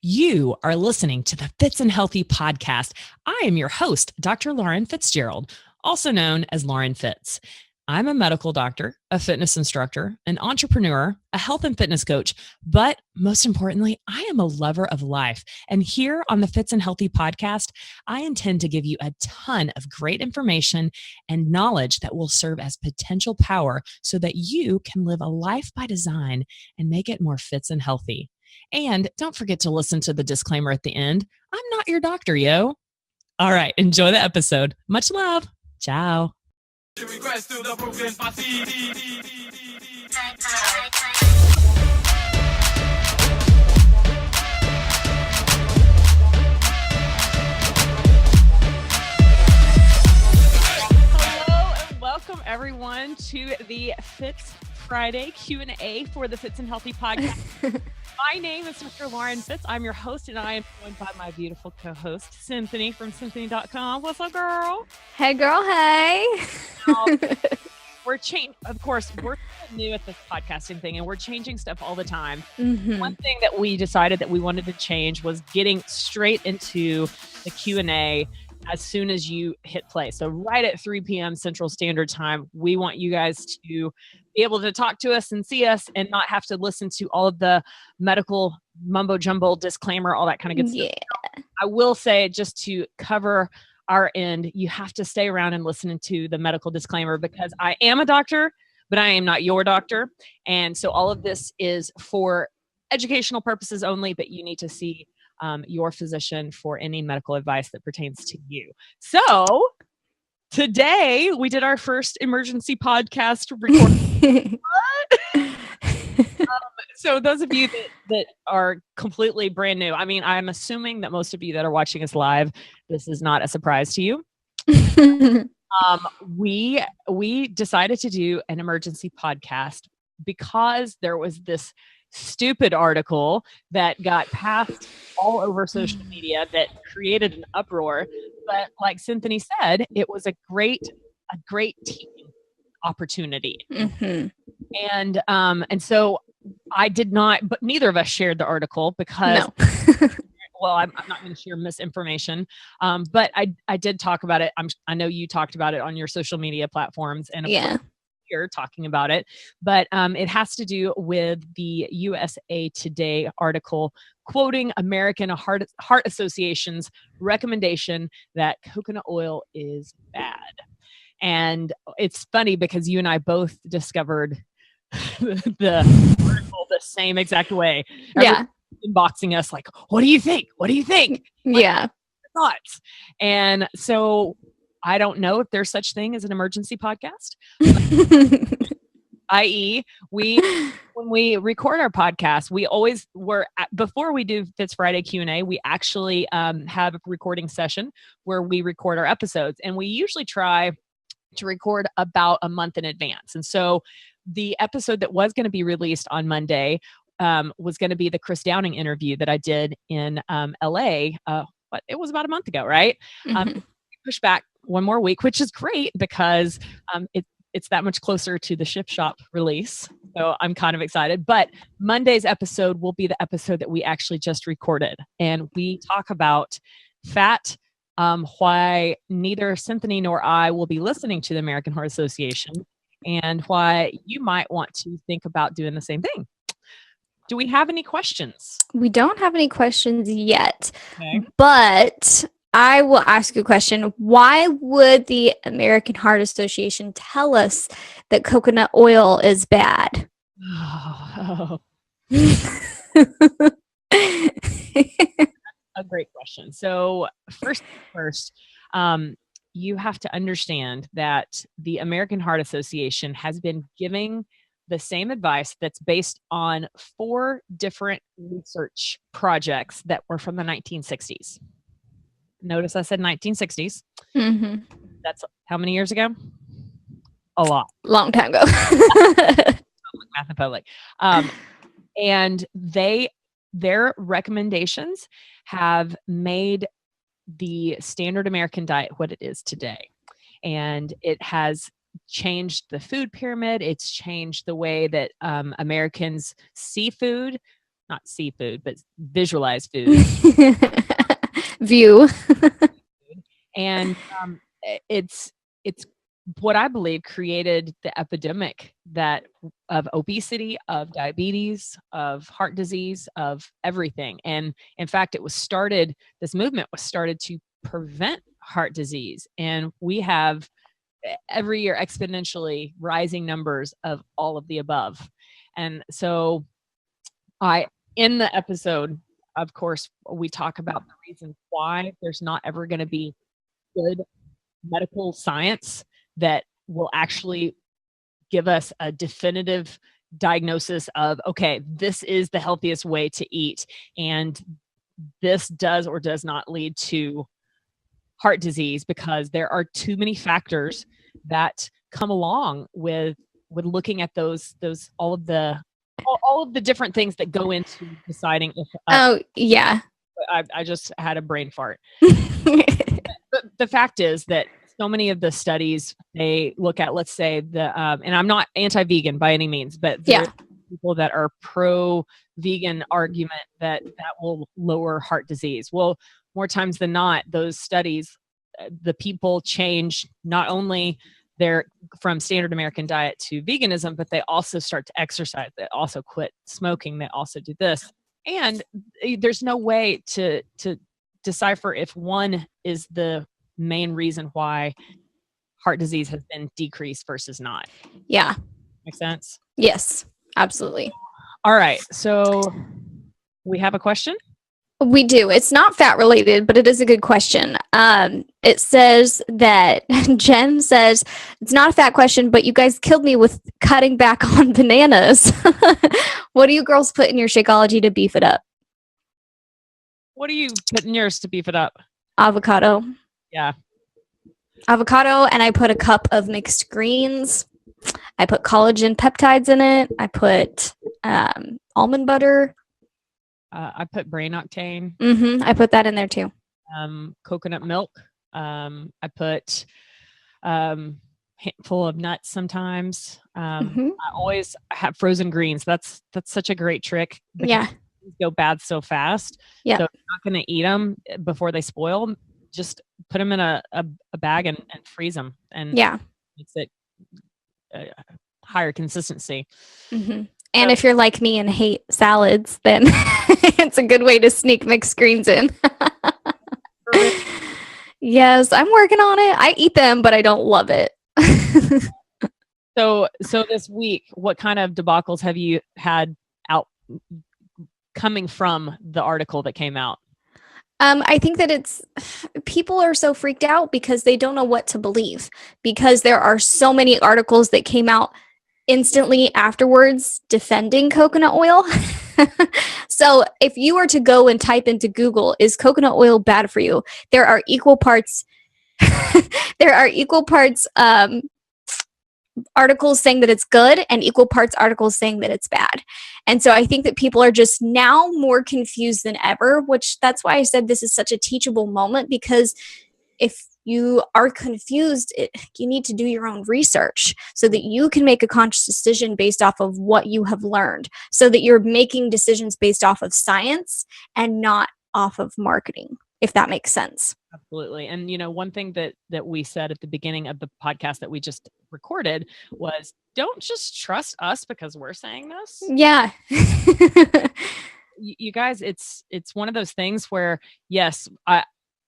You are listening to the Fitz and Healthy podcast. I am your host, Dr. Lauren Fitzgerald, also known as Lauren Fitz. I'm a medical doctor, a fitness instructor, an entrepreneur, a health and fitness coach, but most importantly, I am a lover of life. And here on the Fitz and Healthy podcast, I intend to give you a ton of great information and knowledge that will serve as potential power so that you can live a life by design and make it more fits and healthy. And don't forget to listen to the disclaimer at the end. I'm not your doctor, yo. All right, enjoy the episode. Much love. Ciao. Welcome everyone to the FITz Friday Q&A for the Fitz and Healthy podcast. My name is Dr. Lauren Fitz. I'm your host, and I am joined by my beautiful co-host, Cinthanie from Cinthanie.com. What's up, girl? Hey, girl. Hey. We're new at this podcasting thing, and we're changing stuff all the time. Mm-hmm. One thing that we decided that we wanted to change was getting straight into the Q&A as soon as you hit play. So right at 3 p.m. Central Standard Time, we want you guys to be able to talk to us and see us and not have to listen to all of the medical mumbo jumbo disclaimer, all that kind of good stuff. Yeah. I will say, just to cover our end, you have to stay around and listen to the medical disclaimer, because I am a doctor, but I am not your doctor. And so all of this is for educational purposes only, but you need to see your physician for any medical advice that pertains to you. So today we did our first emergency podcast recording. So those of you that are completely brand new, I mean, I'm assuming that most of you that are watching us live, this is not a surprise to you. We decided to do an emergency podcast because there was this stupid article that got passed all over social media that created an uproar. But like Cinthanie said, it was a great teaching opportunity. Mm-hmm. And so I did not, but neither of us shared the article because, well, I'm not going to share misinformation. But I did talk about it. I know you talked about it on your social media platforms, and of course, here talking about it, but it has to do with the USA Today article quoting American Heart Association's recommendation that coconut oil is bad. And it's funny because you and I both discovered the article the same exact way. Yeah. Inboxing us like, what do you think? What do you think? Yeah. Thoughts. And so I don't know if there's such thing as an emergency podcast. i.e., when we record our podcast, before we do FITz Friday Q&A, we actually have a recording session where we record our episodes, and we usually try to record about a month in advance. And so the episode that was going to be released on Monday was going to be the Chris Downing interview that I did in LA. But it was about a month ago, right? Mm-hmm. Pushed back one more week, which is great because it's that much closer to the Ship Shop release. So I'm kind of excited. But Monday's episode will be the episode that we actually just recorded. And we talk about fat, why neither Cinthanie nor I will be listening to the American Heart Association, and why you might want to think about doing the same thing. Do we have any questions? We don't have any questions yet, Okay. But I will ask you a question. Why would the American Heart Association tell us that coconut oil is bad? Oh. A great question. So first, you have to understand that the American Heart Association has been giving the same advice that's based on 4 different research projects that were from the 1960s. Notice I said 1960s. Mm-hmm. That's how many years ago? A lot. Long time ago. Math in public. And their recommendations have made the standard American diet what it is today. And it has changed the food pyramid. It's changed the way that Americans see food. not seafood, but visualize food. View. And it's what I believe created the epidemic of obesity, of diabetes, of heart disease, of everything. And in fact, this movement was started to prevent heart disease. And we have every year exponentially rising numbers of all of the above. And so in the episode, of course, we talk about the reasons why there's not ever going to be good medical science that will actually give us a definitive diagnosis of, okay, this is the healthiest way to eat, and this does or does not lead to heart disease, because there are too many factors that come along with looking at those all of the different things that go into deciding if I just had a brain fart. But the fact is that so many of the studies, they look at, let's say and I'm not anti-vegan by any means, but there are people that are pro-vegan argument that will lower heart disease. Well, more times than not, those studies, the people change not only from standard American diet to veganism, but they also start to exercise. They also quit smoking. They also do this. And there's no way to decipher if one is the main reason why heart disease has been decreased versus not. Yeah. Make sense? Yes, absolutely. All right. So we have a question. We do. It's not fat related, but it is a good question. It says that Jen says, it's not a fat question, but you guys killed me with cutting back on bananas. What do you girls put in your Shakeology to beef it up? What do you put in yours to beef it up? Avocado. Yeah. Avocado, and I put a cup of mixed greens. I put collagen peptides in it. I put almond butter. I put brain octane. I put that in there too. Coconut milk. I put handful of nuts sometimes. I always have frozen greens. That's such a great trick. Yeah. Go bad so fast. Yeah. So if you're not going to eat them before they spoil, just put them in a bag and freeze them. And makes it higher consistency. And if you're like me and hate salads, then it's a good way to sneak mixed greens in. Yes, I'm working on it. I eat them, but I don't love it. So this week, what kind of debacles have you had out coming from the article that came out? I think that people are so freaked out because they don't know what to believe, because there are so many articles that came out instantly afterwards defending coconut oil. So if you were to go and type into Google, is coconut oil bad for you? There are equal parts articles saying that it's good and equal parts articles saying that it's bad. And so I think that people are just now more confused than ever, that's why I said this is such a teachable moment, because if you are confused, you need to do your own research so that you can make a conscious decision based off of what you have learned, so that you're making decisions based off of science and not off of marketing, if that makes sense. Absolutely. And, one thing that we said at the beginning of the podcast that we just recorded was, don't just trust us because we're saying this. Yeah. You guys, it's one of those things where, yes,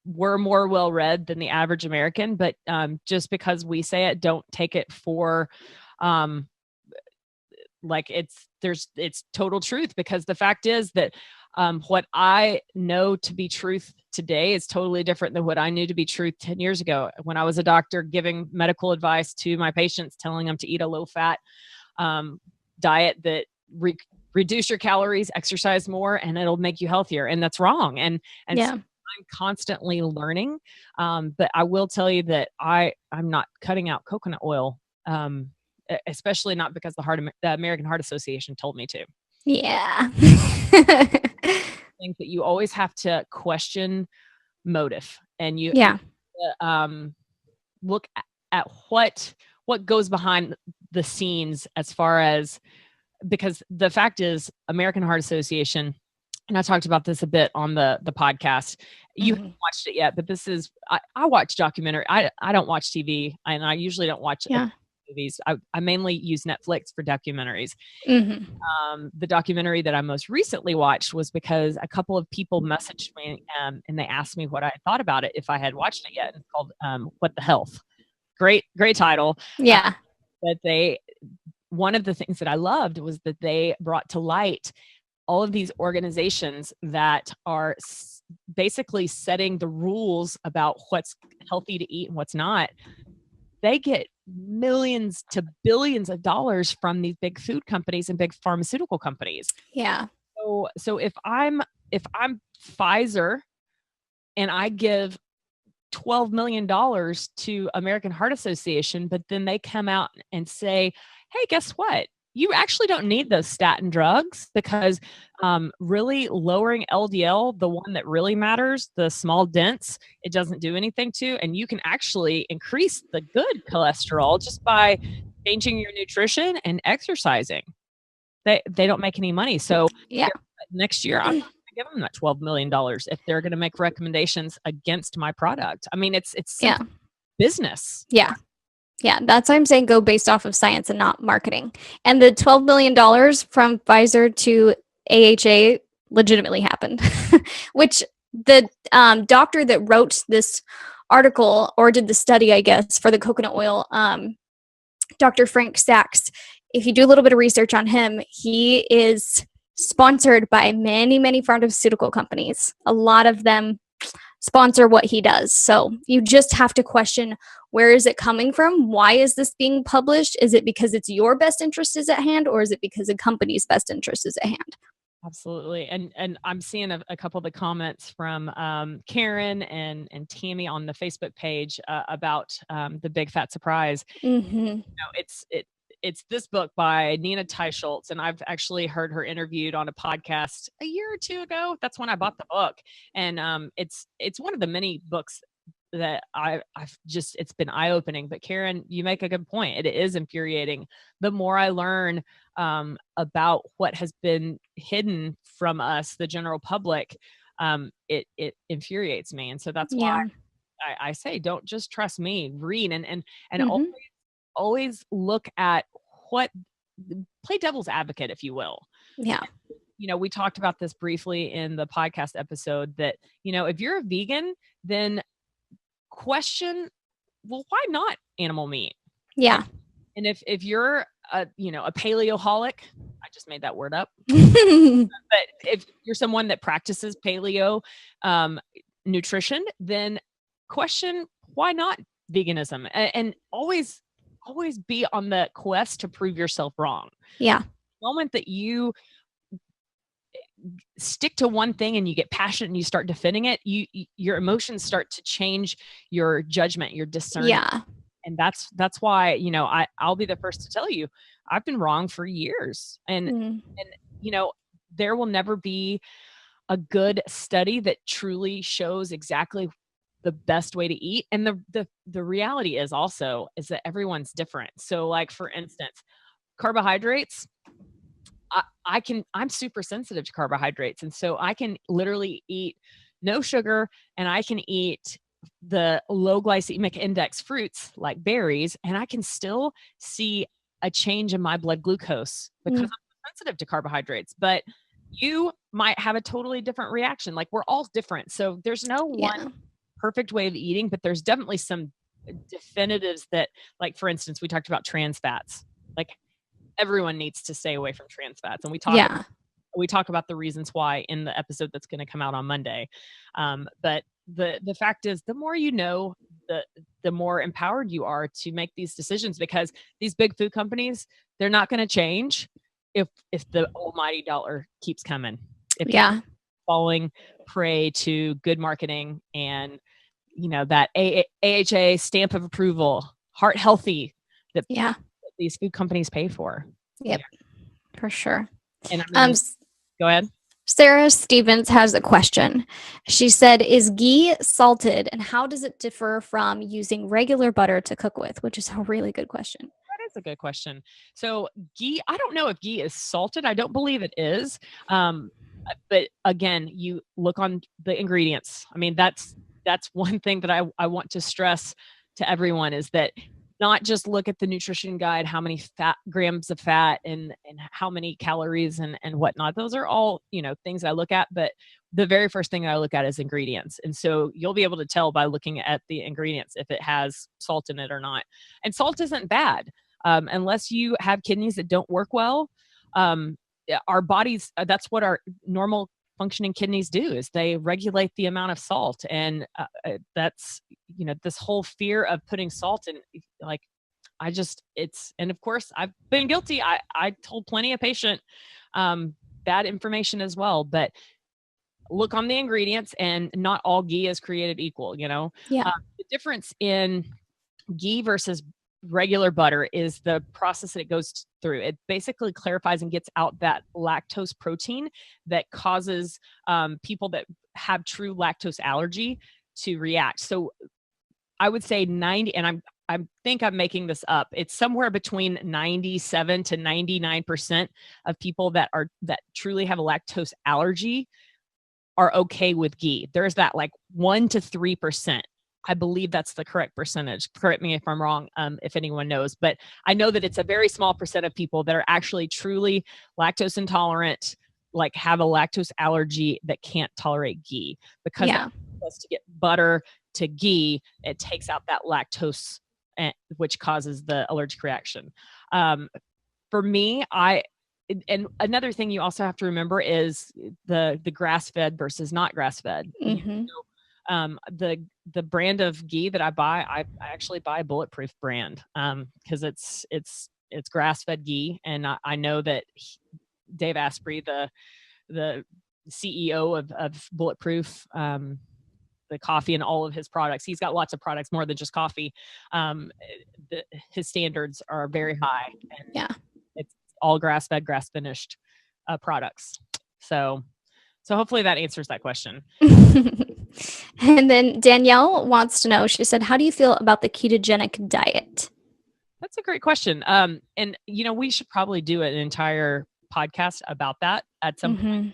we're more well-read than the average American, but just because we say it, don't take it for like it's total truth, because the fact is that what I know to be truth today is totally different than what I knew to be truth 10 years ago when I was a doctor giving medical advice to my patients, telling them to eat a low-fat diet that reduce your calories, exercise more, and it'll make you healthier. And that's wrong. And yeah. So I'm constantly learning. But I will tell you that I'm not cutting out coconut oil, especially not because the American Heart Association told me to. Yeah. I think that you always have to question motive, and you look at what goes behind the scenes as far as because the fact is, American Heart Association, and I talked about this a bit on the podcast. You haven't watched it yet, but this is, I watch documentary. I don't watch TV, and I usually don't watch movies. I mainly use Netflix for documentaries. The documentary that I most recently watched was because a couple of people messaged me and they asked me what I thought about it, if I had watched it yet. It's called What the Health. Great title. Yeah. But one of the things that I loved was that they brought to light all of these organizations that are basically setting the rules about what's healthy to eat and what's not. They get millions to billions of dollars from these big food companies and big pharmaceutical companies. Yeah. So if I'm Pfizer and I give $12 million to American Heart Association, but then they come out and say, hey, guess what? You actually don't need those statin drugs, because really lowering LDL, the one that really matters, the small dents, it doesn't do anything to. And you can actually increase the good cholesterol just by changing your nutrition and exercising. They don't make any money. So next year, I'm not going to give them that $12 million if they're going to make recommendations against my product. I mean, it's business. Yeah. Yeah, that's why I'm saying go based off of science and not marketing. And the $12 million from Pfizer to A.H.A. legitimately happened, which the doctor that wrote this article or did the study, I guess, for the coconut oil, Dr. Frank Sachs, if you do a little bit of research on him, he is sponsored by many, many pharmaceutical companies. A lot of them sponsor what he does. So you just have to question, where is it coming from? Why is this being published? Is it because it's your best interest is at hand, or is it because a company's best interest is at hand? Absolutely. And I'm seeing a couple of the comments from Karen and Tammy on the Facebook page about the Big Fat Surprise. It's this book by Nina Teicholz, and I've actually heard her interviewed on a podcast a year or two ago. That's when I bought the book. And it's one of the many books that it's been eye-opening. But Karen, you make a good point. It is infuriating. The more I learn about what has been hidden from us, the general public, it infuriates me. And so that's why I say, don't just trust me, read and always look at play devil's advocate, if you will. Yeah. We talked about this briefly in the podcast episode that, if you're a vegan, then question, well, why not animal meat? Yeah. And if you're a paleoholic, I just made that word up, but if you're someone that practices paleo nutrition, then question, why not veganism? And always be on the quest to prove yourself wrong. Yeah. The moment that you stick to one thing and you get passionate and you start defending it, your emotions start to change your judgment, your discernment. Yeah. And that's why, I'll be the first to tell you, I've been wrong for years. And there will never be a good study that truly shows exactly the best way to eat. And the reality is that everyone's different. So like, for instance, carbohydrates, I'm super sensitive to carbohydrates. And so I can literally eat no sugar, and I can eat the low glycemic index fruits like berries, and I can still see a change in my blood glucose because I'm sensitive to carbohydrates. But you might have a totally different reaction. Like, we're all different. So there's no one perfect way of eating, but there's definitely some definitives that, like, for instance, we talked about trans fats. Like, everyone needs to stay away from trans fats. And we talk about the reasons why in the episode that's going to come out on Monday. But the fact is, the more you know, the more empowered you are to make these decisions, because these big food companies, they're not going to change if the almighty dollar keeps coming. If falling prey to good marketing and that A.H.A. stamp of approval, heart healthy, that these food companies pay for. Yep, for sure. And go ahead. Sarah Stevens has a question. She said, is ghee salted, and how does it differ from using regular butter to cook with? Which is a really good question. is a good question. So ghee, I don't know if ghee is salted. I don't believe it is. But again, you look on the ingredients. I mean, that's one thing that I want to stress to everyone is that not just look at the nutrition guide, how many grams of fat and how many calories and whatnot. Those are all, things I look at, but the very first thing I look at is ingredients. And so you'll be able to tell by looking at the ingredients if it has salt in it or not. And salt isn't bad unless you have kidneys that don't work well. Our bodies, that's what our normal functioning kidneys do, is they regulate the amount of salt. And that's, this whole fear of putting salt in, like, and of course I've been guilty. I told plenty of patient bad information as well, but look on the ingredients, and not all ghee is created equal. Yeah. The difference in ghee versus regular butter is the process that it goes through. It basically clarifies and gets out that lactose protein that causes people that have true lactose allergy to react. So I would say 90, and I think I'm making this up, it's somewhere between 97 to 99% of people that truly have a lactose allergy are okay with ghee. There's that like 1 to 3%. I believe that's the correct percentage. Correct me if I'm wrong, if anyone knows, but I know that it's a very small percent of people that are actually truly lactose intolerant, like have a lactose allergy that can't tolerate ghee, because to get butter to ghee, it takes out that lactose, which causes the allergic reaction. For me, and another thing you also have to remember is the grass-fed versus not grass-fed. Mm-hmm. The brand of ghee that I buy, I actually buy a Bulletproof brand because it's grass-fed ghee, and I know that Dave Asprey, the CEO of Bulletproof, the coffee and all of his products, he's got lots of products more than just coffee. His standards are very high, and it's all grass-fed, grass-finished products. So hopefully that answers that question. And then Danielle wants to know, she said, how do you feel about the ketogenic diet? That's a great question. And we should probably do an entire podcast about that at some point.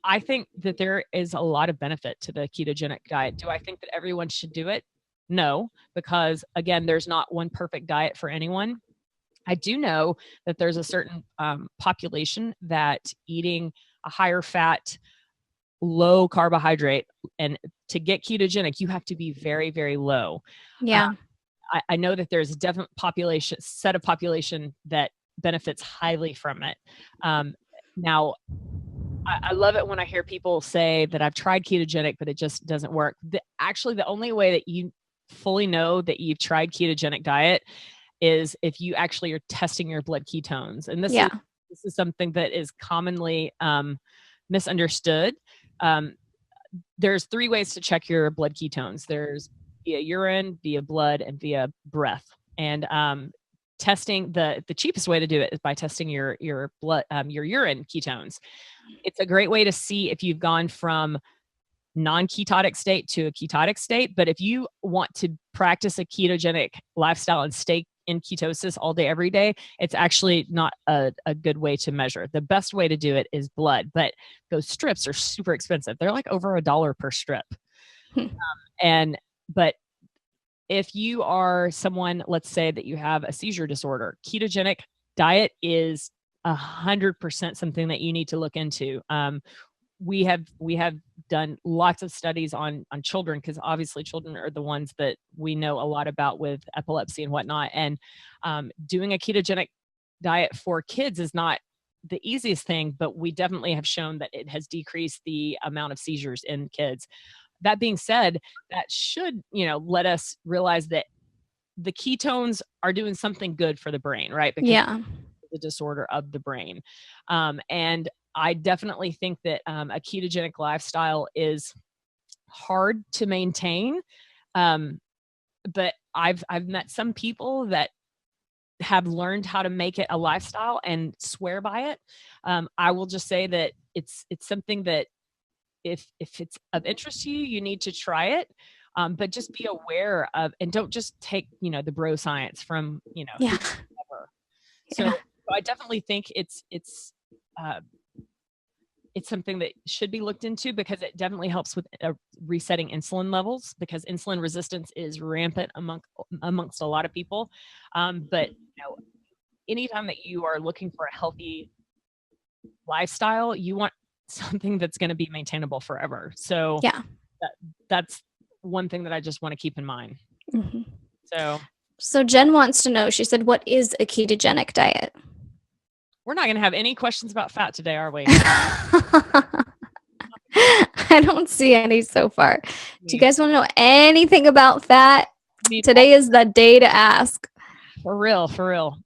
I think that there is a lot of benefit to the ketogenic diet. Do I think that everyone should do it? No, because again, there's not one perfect diet for anyone. I do know that there's a certain population that eating a higher fat, low carbohydrate, and to get ketogenic, you have to be very, very low. Yeah. I know that there's a definite set of population that benefits highly from it. Now, I love it when I hear people say that I've tried ketogenic, but it just doesn't work. Actually, the only way that you fully know that you've tried ketogenic diet is if you actually are testing your blood ketones. And this is something that is commonly misunderstood. There's 3 ways to check your blood ketones. There's via urine, via blood, and via breath. And testing, the cheapest way to do it is by testing your blood, your urine ketones. It's a great way to see if you've gone from non-ketotic state to a ketotic state. But if you want to practice a ketogenic lifestyle and stay in ketosis all day, every day, it's actually not a good way to measure. The best way to do it is blood, but those strips are super expensive. They're like over $1 per strip. But if you are someone, let's say that you have a seizure disorder, ketogenic diet is 100% something that you need to look into. We have done lots of studies on children, because obviously children are the ones that we know a lot about with epilepsy and whatnot. And doing a ketogenic diet for kids is not the easiest thing, but we definitely have shown that it has decreased the amount of seizures in kids. That being said, that should, let us realize that the ketones are doing something good for the brain, right? Because the disorder of the brain. And I definitely think that a ketogenic lifestyle is hard to maintain. But I've met some people that have learned how to make it a lifestyle and swear by it. I will just say that it's something that if it's of interest to you, you need to try it. But just be aware of, and don't just take, the bro science from, So I definitely think uh, it's something that should be looked into, because it definitely helps with resetting insulin levels, because insulin resistance is rampant amongst a lot of people. But anytime that you are looking for a healthy lifestyle, you want something that's going to be maintainable forever. So that's one thing that I just want to keep in mind. Mm-hmm. So Jen wants to know, she said, what is a ketogenic diet? We're not going to have any questions about fat today, are we? I don't see any so far. Do you guys want to know anything about fat? Today is the day to ask. For real. So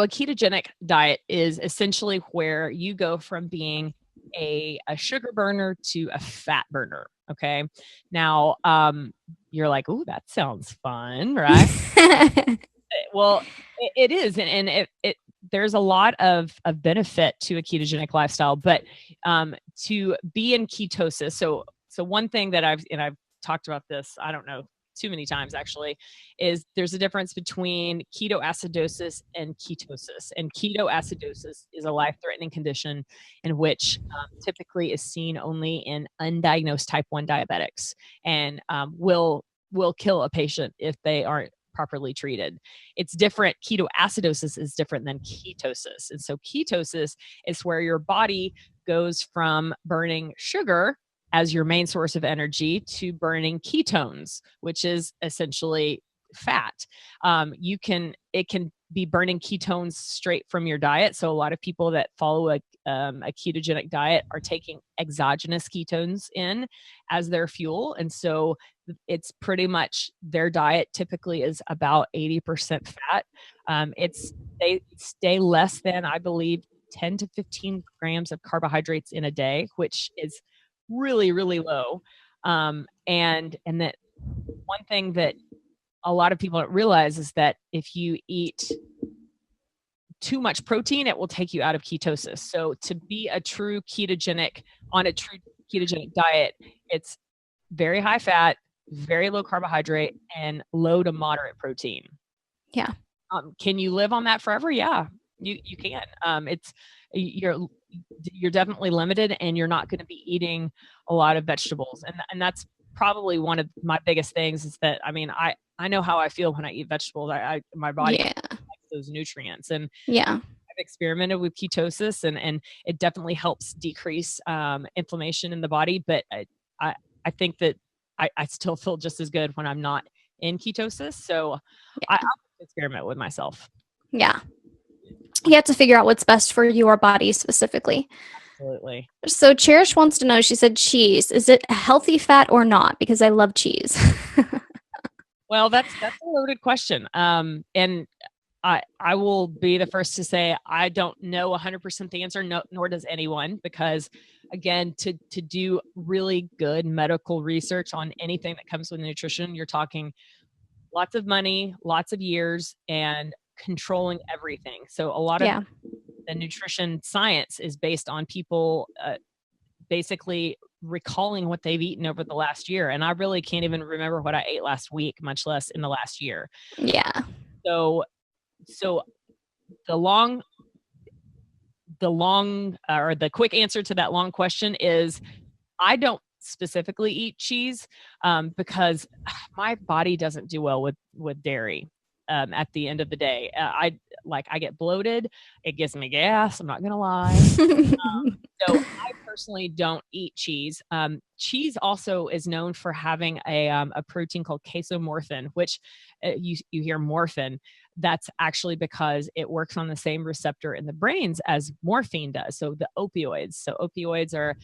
a ketogenic diet is essentially where you go from being a sugar burner to a fat burner. Okay. Now, you're like, "Ooh, that sounds fun," right? Well, it is. And there's a lot of benefit to a ketogenic lifestyle, but to be in ketosis. So one thing that I've talked about this, I don't know, too many times actually, is there's a difference between ketoacidosis and ketosis. And ketoacidosis is a life-threatening condition in which typically is seen only in undiagnosed type 1 diabetics, and will kill a patient if they aren't properly treated. It's different. Ketoacidosis is different than ketosis. And so ketosis is where your body goes from burning sugar as your main source of energy to burning ketones, which is essentially fat. It can be burning ketones straight from your diet. So a lot of people that follow a ketogenic diet are taking exogenous ketones in as their fuel. And so it's pretty much their diet typically is about 80% fat. They stay less than, I believe, 10 to 15 grams of carbohydrates in a day, which is really, really low. And that one thing that a lot of people don't realize is that if you eat too much protein, it will take you out of ketosis. So to be a true ketogenic diet, it's very high fat, very low carbohydrate, and low to moderate protein. Yeah. Can you live on that forever? Yeah, you can. You're definitely limited, and you're not going to be eating a lot of vegetables. And that's probably one of my biggest things, is that, I mean, I know how I feel when I eat vegetables. My body likes those nutrients. And I've experimented with ketosis, and it definitely helps decrease inflammation in the body. But I think that I still feel just as good when I'm not in ketosis. So I'll experiment with myself. Yeah. You have to figure out what's best for your body specifically. Absolutely. So Cherish wants to know, she said, cheese, is it a healthy fat or not? Because I love cheese. Well, that's a loaded question. And I will be the first to say I don't know 100% the answer, nor does anyone, because again, to do really good medical research on anything that comes with nutrition, you're talking lots of money, lots of years, and controlling everything. So a lot of the nutrition science is based on people basically recalling what they've eaten over the last year. And I really can't even remember what I ate last week, much less in the last year. Yeah. So the quick answer to that long question is I don't specifically eat cheese because my body doesn't do well with dairy. At the end of the day, I get bloated. It gives me gas. I'm not going to lie. So I personally don't eat cheese. Cheese also is known for having a protein called casomorphin, which you hear morphin. That's actually because it works on the same receptor in the brains as morphine does. So the opioids. So opioids are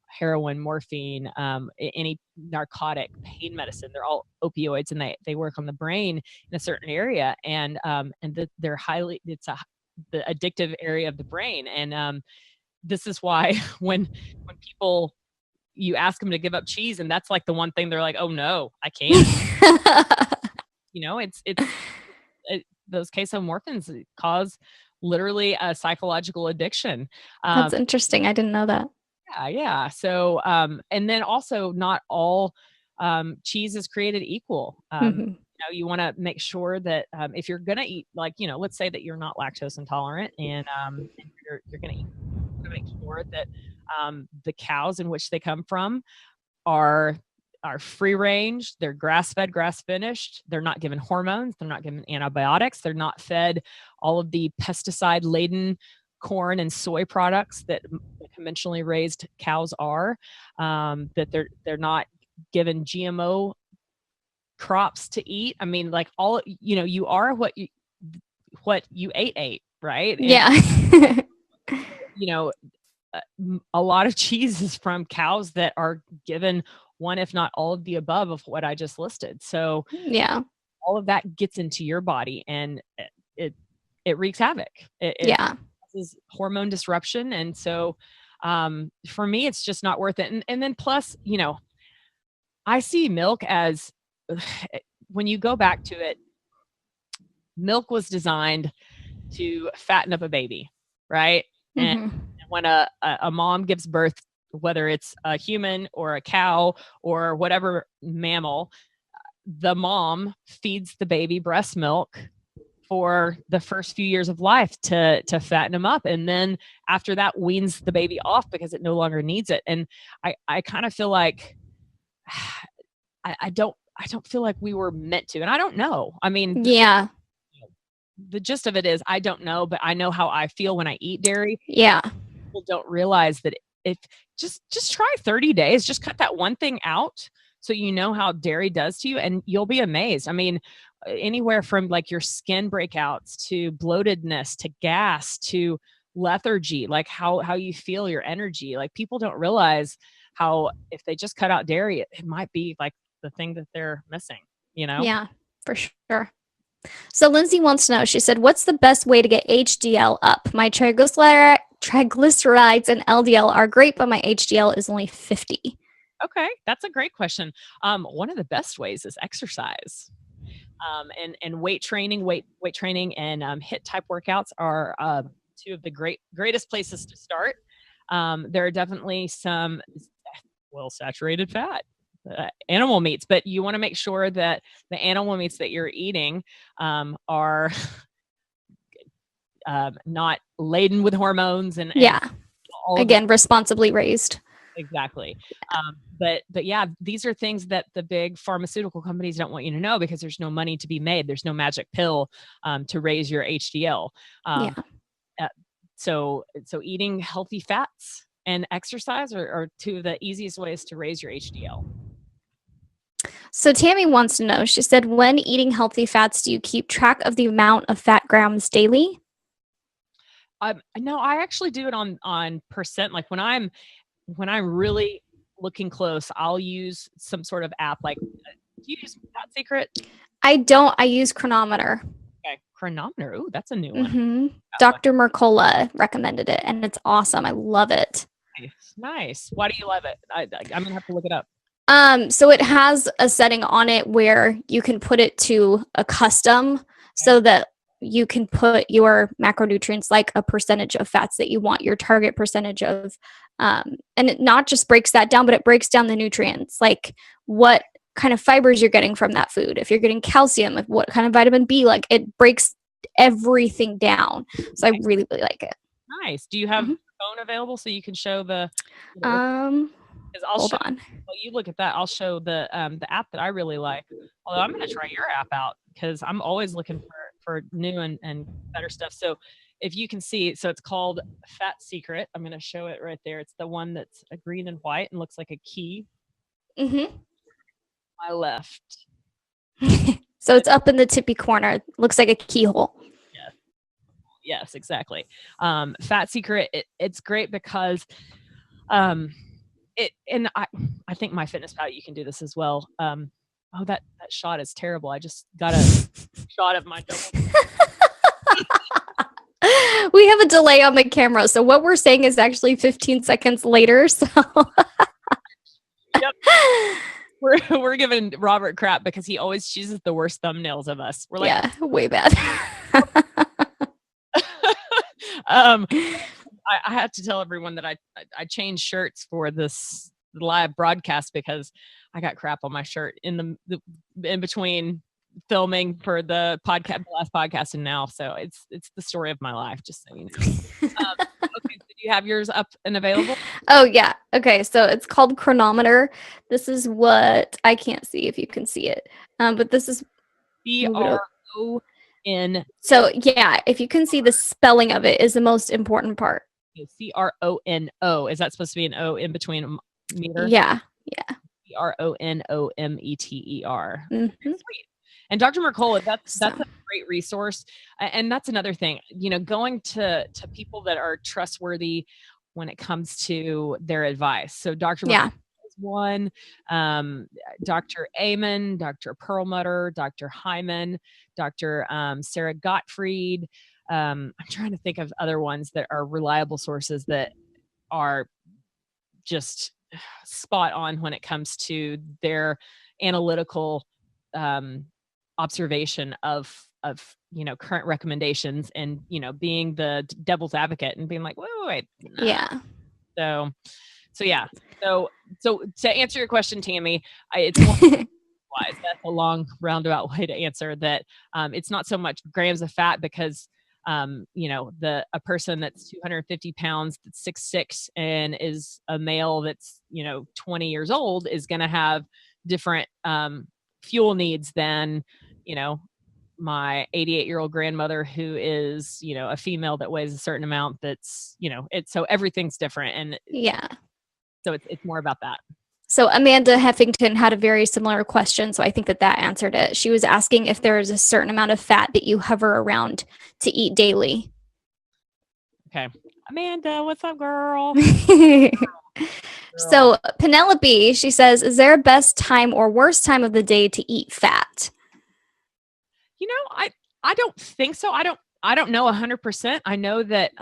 heroin, morphine, any narcotic, pain medicine. They're all opioids, and they work on the brain in a certain area, and they're the addictive area of the brain. And this is why when people, you ask them to give up cheese, and that's like the one thing they're like, oh no, I can't. Those casomorphins cause literally a psychological addiction. That's interesting. I didn't know that. Yeah. So, and then also not all cheese is created equal. you want to make sure that if you're going to eat, like, let's say that you're not lactose intolerant and you're going to eat, to make sure that the cows in which they come from are free range, they're grass fed, grass finished, they're not given hormones, they're not given antibiotics, they're not fed all of the pesticide laden corn and soy products that conventionally raised cows are, that they're not given GMO crops to eat. I mean, like, all, you are what you ate, right? And, Yeah. a lot of cheese is from cows that are given one, if not all of the above of what I just listed. So Yeah. all of that gets into your body and it wreaks havoc. It causes hormone disruption. And so for me, it's just not worth it. And then plus, I see milk as, when you go back to it, milk was designed to fatten up a baby, right? And when a mom gives birth, whether it's a human or a cow or whatever mammal, the mom feeds the baby breast milk for the first few years of life to fatten them up. And then after that, weans the baby off because it no longer needs it. And I kind of feel like I don't feel like we were meant to. And I don't know. I mean, yeah. The gist of it is, I don't know, but I know how I feel when I eat dairy. Yeah. People don't realize that if just try 30 days, just cut that one thing out so you know how dairy does to you, and you'll be amazed. I mean, anywhere from like your skin breakouts to bloatedness to gas to lethargy, like how you feel, your energy. Like, people don't realize how, if they just cut out dairy, it might be like the thing that they're missing, Yeah, for sure. So Lindsay wants to know, she said, what's the best way to get HDL up? My triglycerides and LDL are great, but my HDL is only 50. Okay, that's a great question. One of the best ways is exercise. And weight training and HIIT type workouts are two of the greatest places to start. There are definitely some saturated fat, animal meats, but you want to make sure that the animal meats that you're eating are not laden with hormones and again, responsibly raised. Exactly. But yeah, these are things that the big pharmaceutical companies don't want you to know, because there's no money to be made. There's no magic pill to raise your HDL. So eating healthy fats and exercise are two of the easiest ways to raise your HDL. So Tammy wants to know, she said, when eating healthy fats, do you keep track of the amount of fat grams daily? No, I actually do it on percent. Like, when I'm really looking close, I'll use some sort of app. Like, do you use Fat Secret? I don't. I use Chronometer. Okay, Chronometer. Ooh, that's a new one. Dr. Mercola recommended it, and it's awesome. I love it. Nice. Why do you love it? I'm gonna have to look it up. So it has a setting on it where you can put it to a custom, so that you can put your macronutrients, like a percentage of fats that you want, your target percentage of, and it not just breaks that down, but it breaks down the nutrients, like what kind of fibers you're getting from that food. If you're getting calcium, what kind of vitamin B, like, it breaks everything down. So I really, really like it. Nice. Do you have a phone available so you can show the, hold on. Well, you look at that. I'll show the app that I really like. Although I'm going to try your app out, because I'm always looking for new and better stuff. So if you can see, so it's called Fat Secret. I'm going to show it right there. It's the one that's a green and white and looks like a key. My left. So it's up in the tippy corner. Looks like a keyhole. Yes, exactly. Fat Secret. It's great because and I think MyFitnessPal, you can do this as well. Oh, that shot is terrible. I just got a shot of my double. We have a delay on the camera, so what we're saying is actually 15 seconds later. So yep. We're giving Robert crap because he always chooses the worst thumbnails of us. We're like, yeah, way bad. I had to tell everyone that I changed shirts for this live broadcast because I got crap on my shirt in between filming for the podcast, the last podcast, and now, so it's the story of my life, just so you know. Okay, so do you have yours up and available? Oh yeah. Okay, so it's called Chronometer. This is what I can't see if you can see it. But this is move it up. CRON. So yeah, if you can see the spelling of it is the most important part. CRONO. Is that supposed to be an O in between meter? Yeah. Yeah. CRONOMETER. Mhm. Sweet. And Dr. Mercola, that's So- a great resource. And that's another thing, going to people that are trustworthy when it comes to their advice. So Dr. Yeah. Mercola is one, Dr. Amen, Dr. Perlmutter, Dr. Hyman, Dr. Sarah Gottfried. I'm trying to think of other ones that are reliable sources that are just spot on when it comes to their analytical observation of current recommendations, and being the devil's advocate and being like, wait. Nah. Yeah. So yeah. So to answer your question, Tammy, it's more wise. That's a long roundabout way to answer that. It's not so much grams of fat, because a person that's 250 pounds, that's 6'6", and is a male that's 20 years old is going to have different fuel needs than my 88-year-old grandmother, who is a female that weighs a certain amount. That's so everything's different, and Yeah. so it's more about that. So Amanda Heffington had a very similar question, so I think that answered it. She was asking if there is a certain amount of fat that you hover around to eat daily. Okay. Amanda, what's up, girl? So Penelope, she says, is there a best time or worst time of the day to eat fat? I don't think so. I don't know 100%. I know that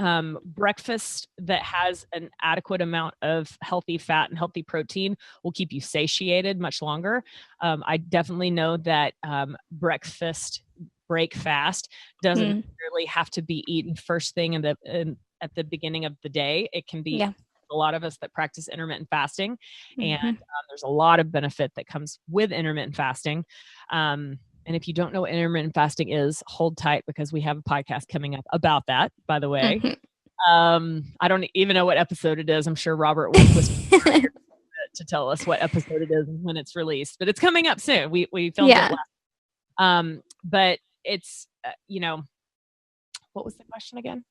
breakfast that has an adequate amount of healthy fat and healthy protein will keep you satiated much longer. I definitely know that breakfast break fast doesn't really have to be eaten first thing at the beginning of the day. It can be a lot of us that practice intermittent fasting, and there's a lot of benefit that comes with intermittent fasting. And if you don't know what intermittent fasting is, hold tight, because we have a podcast coming up about that, by the way. I don't even know what episode it is. I'm sure Robert will whisper to tell us what episode it is when it's released, but it's coming up soon. We filmed it last. But it's, what was the question again?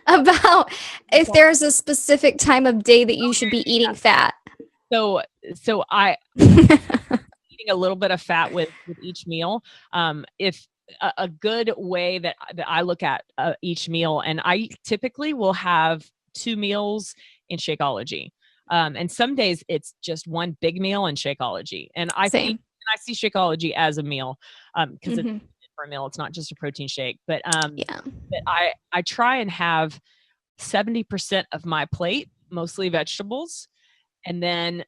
About if there's a specific time of day that you should be eating fat. So I eating a little bit of fat with each meal. If a good way that I look at each meal, and I typically will have 2 meals in Shakeology. And some days it's just one big meal in Shakeology. And I see Shakeology as a meal, because it's for a meal. It's not just a protein shake, but I try and have 70% of my plate, mostly vegetables, and then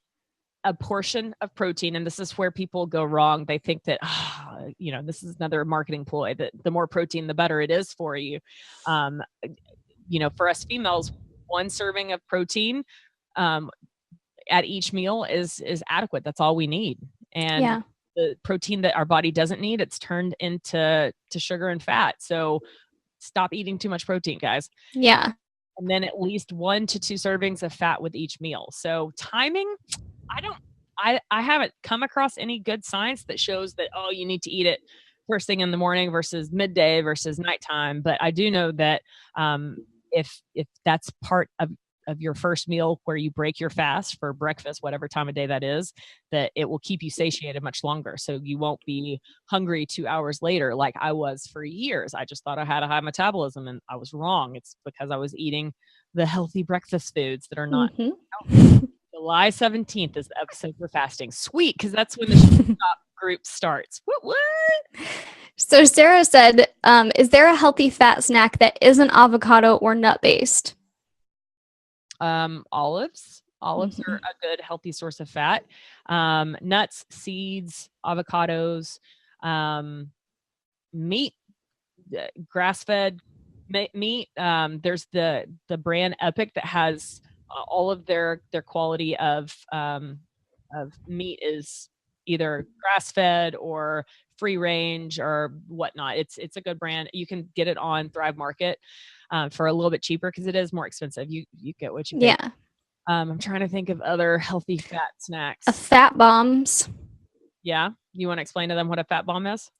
a portion of protein. And this is where people go wrong. They think that, this is another marketing ploy, that the more protein, the better it is for you. For us females, 1 serving of protein at each meal is adequate. That's all we need. And the protein that our body doesn't need, it's turned into sugar and fat. So stop eating too much protein, guys. Yeah. And then at least 1 to 2 servings of fat with each meal. So timing, I haven't come across any good science that shows that, you need to eat it first thing in the morning versus midday versus nighttime. But I do know that if that's part of your first meal where you break your fast for breakfast, whatever time of day that is, that it will keep you satiated much longer. So you won't be hungry 2 hours later like I was for years. I just thought I had a high metabolism, and I was wrong. It's because I was eating the healthy breakfast foods that are not healthy. July 17th is the episode for fasting. Sweet, because that's when the stop group starts. What? So Sarah said, is there a healthy fat snack that isn't avocado or nut-based? Olives are a good healthy source of fat. Nuts, seeds, avocados, meat, grass-fed meat. There's the brand Epic that has all of their quality of meat is either grass-fed or free range or whatnot. It's a good brand. You can get it on Thrive Market for a little bit cheaper because it is more expensive. You get what you pay. Yeah. I'm trying to think of other healthy fat snacks. Fat bombs. Yeah. You want to explain to them what a fat bomb is?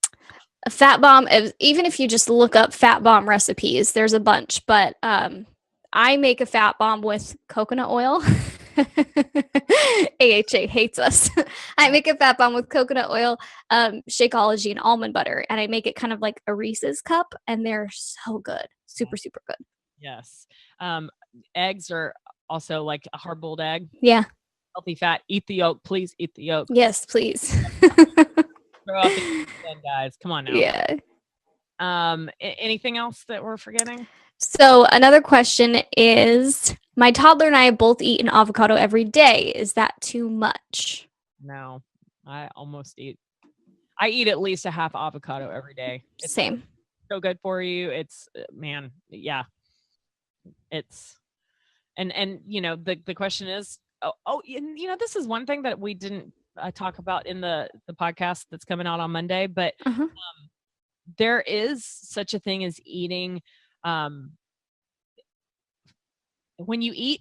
A fat bomb, even if you just look up fat bomb recipes, there's a bunch, but I make a fat bomb with coconut oil. A.H.A hates us. I make a fat bomb with coconut oil, Shakeology, and almond butter, and I make it kind of like a Reese's cup, and they're so good. Super, super good. Yes. Eggs are also like a hard-boiled egg. Yeah. Healthy fat. Eat the yolk. Please eat the yolk. Yes, please. Throw out the guys. Come on now. Yeah. Anything else that we're forgetting? So another question is, my toddler and I both eat an avocado every day. Is that too much? No, I eat at least a half avocado every day. It's Same. so good for you. It's yeah. It's and the question is, this is one thing that we didn't talk about in the podcast that's coming out on Monday, but there is such a thing as eating. When you eat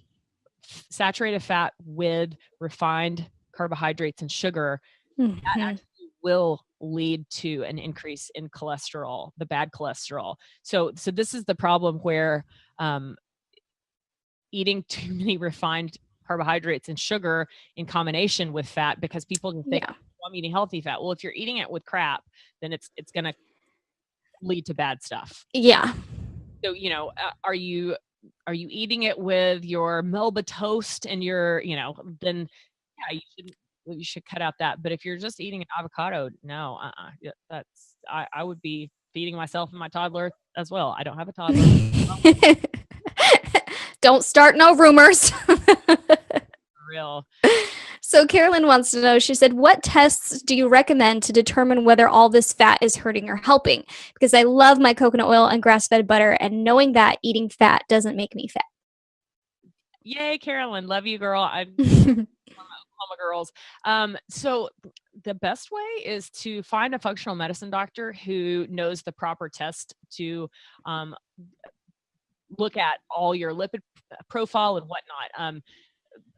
saturated fat with refined carbohydrates and sugar, that actually will lead to an increase in cholesterol, the bad cholesterol. So this is the problem where eating too many refined carbohydrates and sugar in combination with fat, because people can think, I'm eating healthy fat. Well, if you're eating it with crap, then it's going to lead to bad stuff. Yeah. So, are you eating it with your Melba toast and your, then yeah, you should cut out that. But if you're just eating an avocado, no, I would be feeding myself and my toddler as well. I don't have a toddler. Don't start no rumors. For real. So Carolyn wants to know, she said, what tests do you recommend to determine whether all this fat is hurting or helping? Because I love my coconut oil and grass-fed butter, and knowing that eating fat doesn't make me fat. Yay, Carolyn. Love you, girl. I'm one of my girls. So the best way is to find a functional medicine doctor who knows the proper test to look at all your lipid profile and whatnot.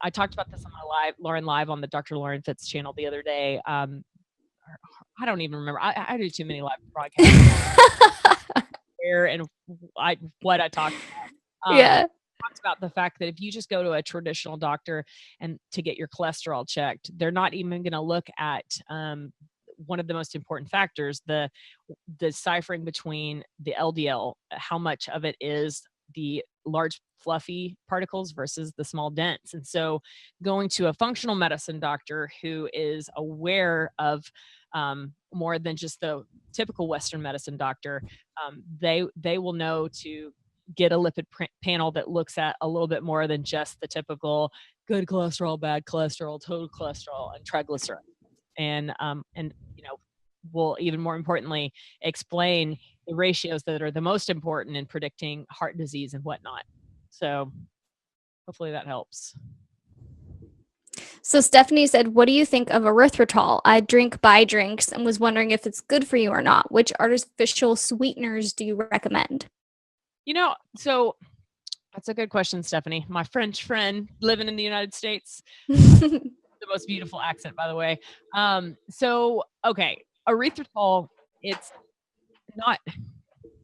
I talked about this on my Lauren Live on the Dr. Lauren FITz channel the other day. I don't even remember. I do too many live broadcasts. Where and what I talked about. Yeah. Talked about the fact that if you just go to a traditional doctor and to get your cholesterol checked, they're not even going to look at one of the most important factors, the deciphering between the LDL, how much of it is the large fluffy particles versus the small dense. And so going to a functional medicine doctor who is aware of more than just the typical Western medicine doctor, they will know to get a lipid panel that looks at a little bit more than just the typical good cholesterol, bad cholesterol, total cholesterol, and triglycerides. And will even more importantly explain the ratios that are the most important in predicting heart disease and whatnot. So hopefully that helps. So Stephanie said, what do you think of erythritol? I drink Buy drinks and was wondering if it's good for you or not. Which artificial sweeteners do you recommend? So that's a good question, Stephanie. My French friend living in the United States. The most beautiful accent, by the way. Okay. Erythritol, it's not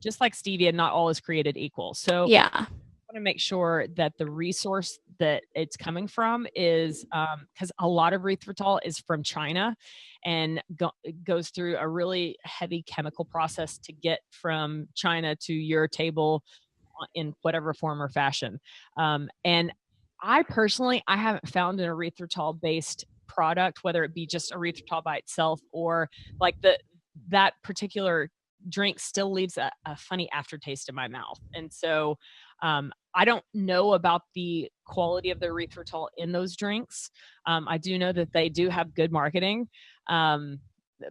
just like stevia, not all is created equal. So yeah, I want to make sure that the resource that it's coming from is because a lot of erythritol is from China and goes through a really heavy chemical process to get from China to your table in whatever form or fashion. And I haven't found an erythritol based product, whether it be just erythritol by itself or like that particular drink still leaves a funny aftertaste in my mouth. And so I don't know about the quality of the erythritol in those drinks. I do know that they do have good marketing.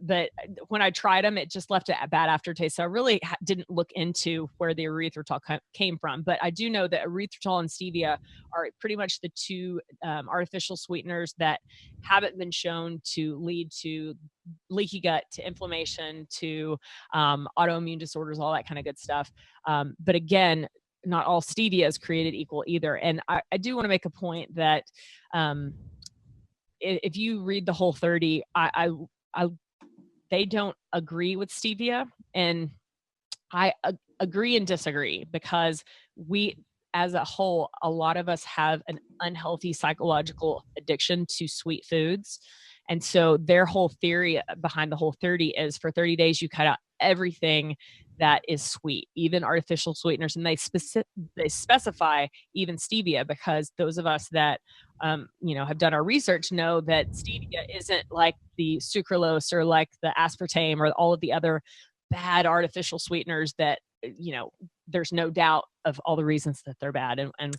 but when I tried them, it just left a bad aftertaste. So I really didn't look into where the erythritol came from. But I do know that erythritol and stevia are pretty much the two artificial sweeteners that haven't been shown to lead to leaky gut, to inflammation, to autoimmune disorders, all that kind of good stuff. But again, not all stevia is created equal either. And I do want to make a point that if you read the Whole30, they don't agree with stevia, and I agree and disagree, because we, as a whole, a lot of us have an unhealthy psychological addiction to sweet foods. And so their whole theory behind the Whole30 is for 30 days, you cut out everything that is sweet, even artificial sweeteners. And they specify even stevia, because those of us that, have done our research know that stevia isn't like the sucralose or like the aspartame or all of the other bad artificial sweeteners that, there's no doubt of all the reasons that they're bad. And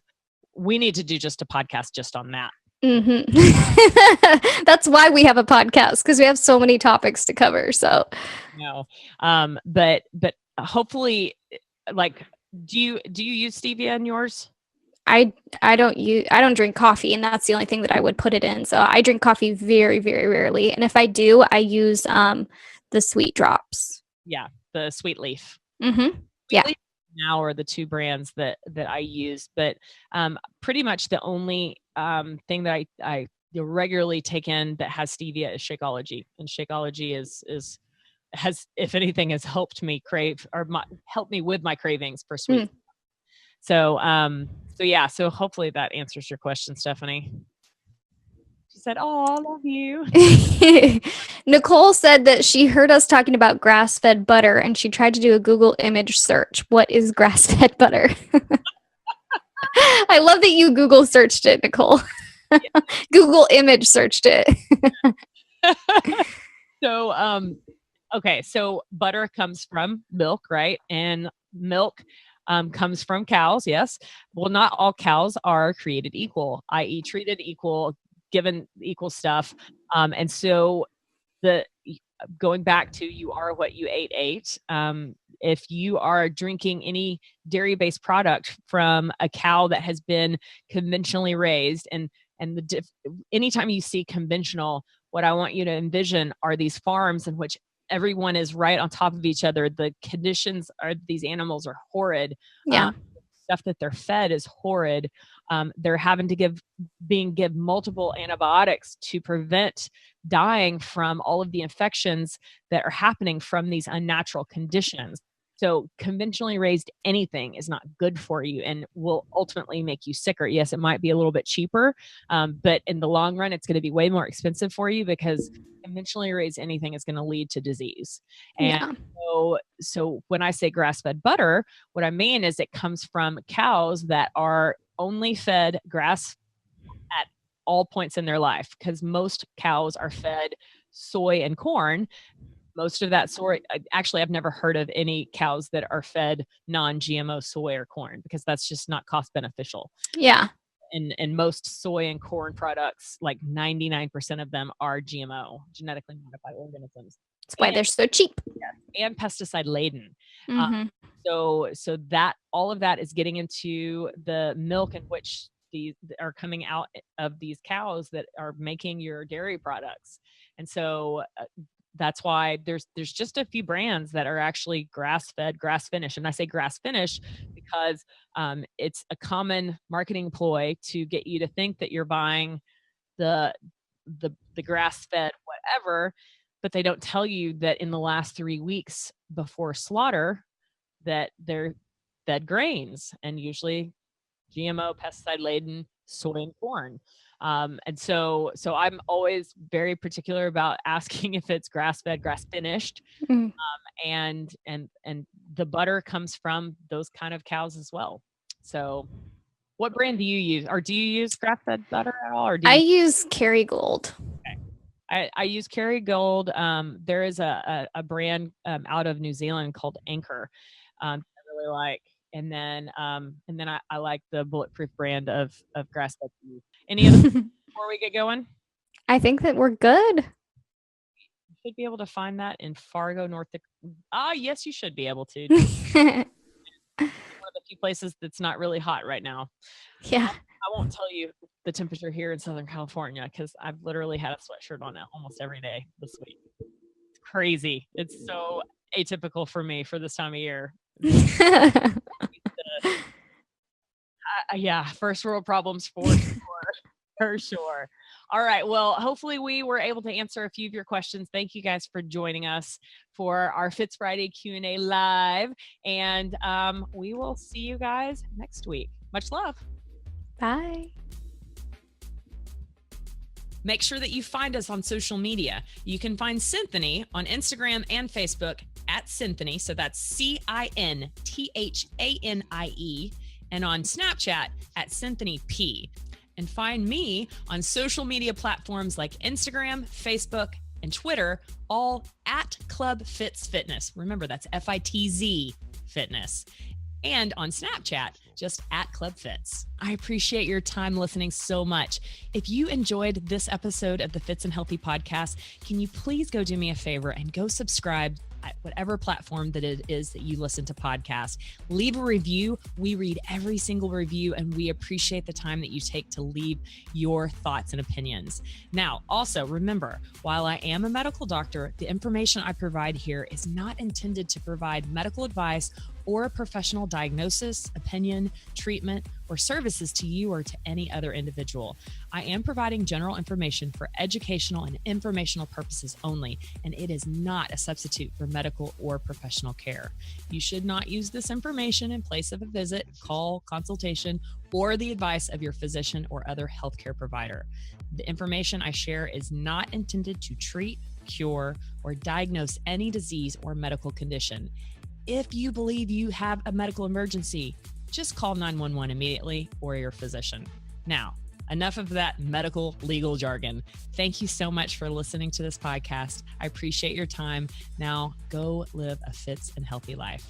we need to do just a podcast just on that. Mm-hmm. That's why we have a podcast, because we have so many topics to cover. So, but hopefully, like, do you use stevia in yours? I don't drink coffee, and that's the only thing that I would put it in. So I drink coffee very, very rarely, and if I do, I use the sweet drops. Yeah, the sweet leaf. Mm-hmm. Yeah. Sweet Leaf now are the two brands that I use, but pretty much the only thing that I regularly take in that has stevia is Shakeology, and Shakeology has, if anything, has helped me helped me with my cravings for sweet. So so hopefully that answers your question, Stephanie. She said, "Oh, I love you." Nicole said that she heard us talking about grass-fed butter, and she tried to do a Google image search. What is grass-fed butter? I love that you Google searched it, Nicole. Yeah. Google image searched it. So, okay. So butter comes from milk, right? And milk comes from cows. Yes. Well, not all cows are created equal, i.e. treated equal, given equal stuff. And so going back to you are what you ate. If you are drinking any dairy-based product from a cow that has been conventionally raised, and anytime you see conventional, what I want you to envision are these farms in which everyone is right on top of each other. The conditions these animals are horrid. Yeah. Stuff that they're fed is horrid. They're having to give multiple antibiotics to prevent dying from all of the infections that are happening from these unnatural conditions. So conventionally raised anything is not good for you and will ultimately make you sicker. Yes, it might be a little bit cheaper, but in the long run, it's going to be way more expensive for you, because conventionally raised anything is going to lead to disease. And so when I say grass-fed butter, what I mean is it comes from cows that are only fed grass at all points in their life, because most cows are fed soy and corn. Most of that soy, actually, I've never heard of any cows that are fed non-GMO soy or corn, because that's just not cost beneficial. Yeah. And most soy and corn products, like 99% of them are GMO, genetically modified organisms. That's why they're so cheap. Yeah, and pesticide laden. Mm-hmm. So that all of that is getting into the milk in which these are coming out of these cows that are making your dairy products. And so that's why there's just a few brands that are actually grass-fed, grass-finished. And I say grass-finished because it's a common marketing ploy to get you to think that you're buying the grass-fed whatever, but they don't tell you that in the last 3 weeks before slaughter that they're fed grains, and usually GMO, pesticide-laden soy and corn. And so I'm always very particular about asking if it's grass-fed, grass-finished. Mm. And the butter comes from those kind of cows as well. So what brand do you use? Or do you use grass-fed butter at all? Or I use Kerrygold. Okay. I use Kerrygold. There is a brand out of New Zealand called Anchor. I really like. And then I like the Bulletproof brand of grass-fed beef. Any other before we get going? I think that we're good. should be able to find that in Fargo, North Dakota. Yes, you should be able to. One of the few places that's not really hot right now. Yeah. I won't tell you the temperature here in Southern California because I've literally had a sweatshirt on almost every day this week. It's crazy. It's so atypical for me for this time of year. Yeah, first world problems for sure. For sure. All right. Well, hopefully we were able to answer a few of your questions. Thank you guys for joining us for our FITz Friday Q&A live. And we will see you guys next week. Much love. Bye. Make sure that you find us on social media. You can find Cinthanie on Instagram and Facebook at Cinthanie. So that's CINTHANIE. And on Snapchat at Cinthanie P. And find me on social media platforms like Instagram, Facebook, and Twitter, all at Club FITz Fitness. Remember, that's FITZ Fitness. And on Snapchat, just at Club FITz. I appreciate your time listening so much. If you enjoyed this episode of the Fitz and Healthy podcast, can you please go do me a favor and go subscribe at whatever platform that it is that you listen to podcasts. Leave a review. We read every single review, and we appreciate the time that you take to leave your thoughts and opinions. Now, also remember, while I am a medical doctor, the information I provide here is not intended to provide medical advice or a professional diagnosis, opinion, treatment, or services to you or to any other individual. I am providing general information for educational and informational purposes only, and it is not a substitute for medical or professional care. You should not use this information in place of a visit, call, consultation, or the advice of your physician or other healthcare provider. The information I share is not intended to treat, cure, or diagnose any disease or medical condition. If you believe you have a medical emergency, just call 911 immediately or your physician. Now, enough of that medical legal jargon. Thank you so much for listening to this podcast. I appreciate your time. Now, go live a Fitz and healthy life.